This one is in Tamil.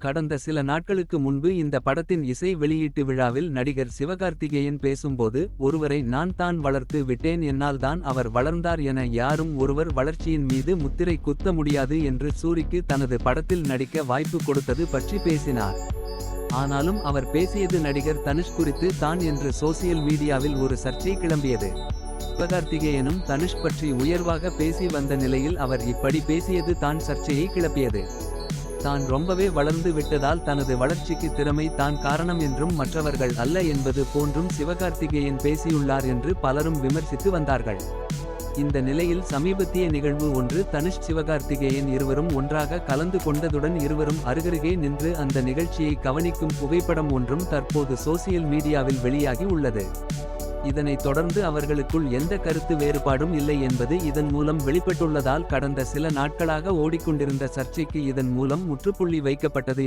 கடந்த சில நாட்களுக்கு முன்பு இந்த படத்தின் இசை வெளியீட்டு விழாவில் நடிகர் சிவகார்த்திகேயன் பேசும்போது, ஒருவரை நான் தான் வளர்த்து விட்டேன், என்னால் தான் அவர் வளர்ந்தார் என யாரும் ஒருவர் வளர்ச்சியின் மீது முத்திரை குத்த முடியாது என்று சூரிக்கு தனது படத்தில் நடிக்க வாய்ப்பு கொடுத்தது பற்றி பேசினார். ஆனாலும் அவர் பேசியது நடிகர் தனுஷ் குறித்து தான் என்று சோசியல் மீடியாவில் ஒரு சர்ச்சை கிளம்பியது. சிவகார்த்திகேயனும் தனுஷ் பற்றி உயர்வாக பேசி வந்த நிலையில் அவர் இப்படி பேசியது தான் சர்ச்சையை கிளப்பியது. தான் ரொம்பவே வளர்ந்து விட்டதால் தனது வளர்ச்சிக்கு திறமை தான் காரணம் என்றும் மற்றவர்கள் அல்ல என்பது போன்றும் சிவகார்த்திகேயன் பேசியுள்ளார் என்று பலரும் விமர்சித்து வந்தார்கள். இந்த நிலையில் சமீபத்திய நிகழ்வு ஒன்று தனுஷ் சிவகார்த்திகேயன் இருவரும் ஒன்றாக கலந்து கொண்டதுடன் இருவரும் அருகருகே நின்று அந்த நிகழ்ச்சியை கவனிக்கும் புகைப்படம் ஒன்றும் தற்போது சோசியல் மீடியாவில் வெளியாகி உள்ளது. இதனைத் தொடர்ந்து அவர்களுக்குள் எந்த கருத்து வேறுபாடும் இல்லை என்பது இதன் மூலம் வெளிப்பட்டுள்ளதால் கடந்த சில நாட்களாக ஓடிக்கொண்டிருந்த சர்ச்சைக்கு இதன் மூலம் முற்றுப்புள்ளி வைக்கப்பட்டது.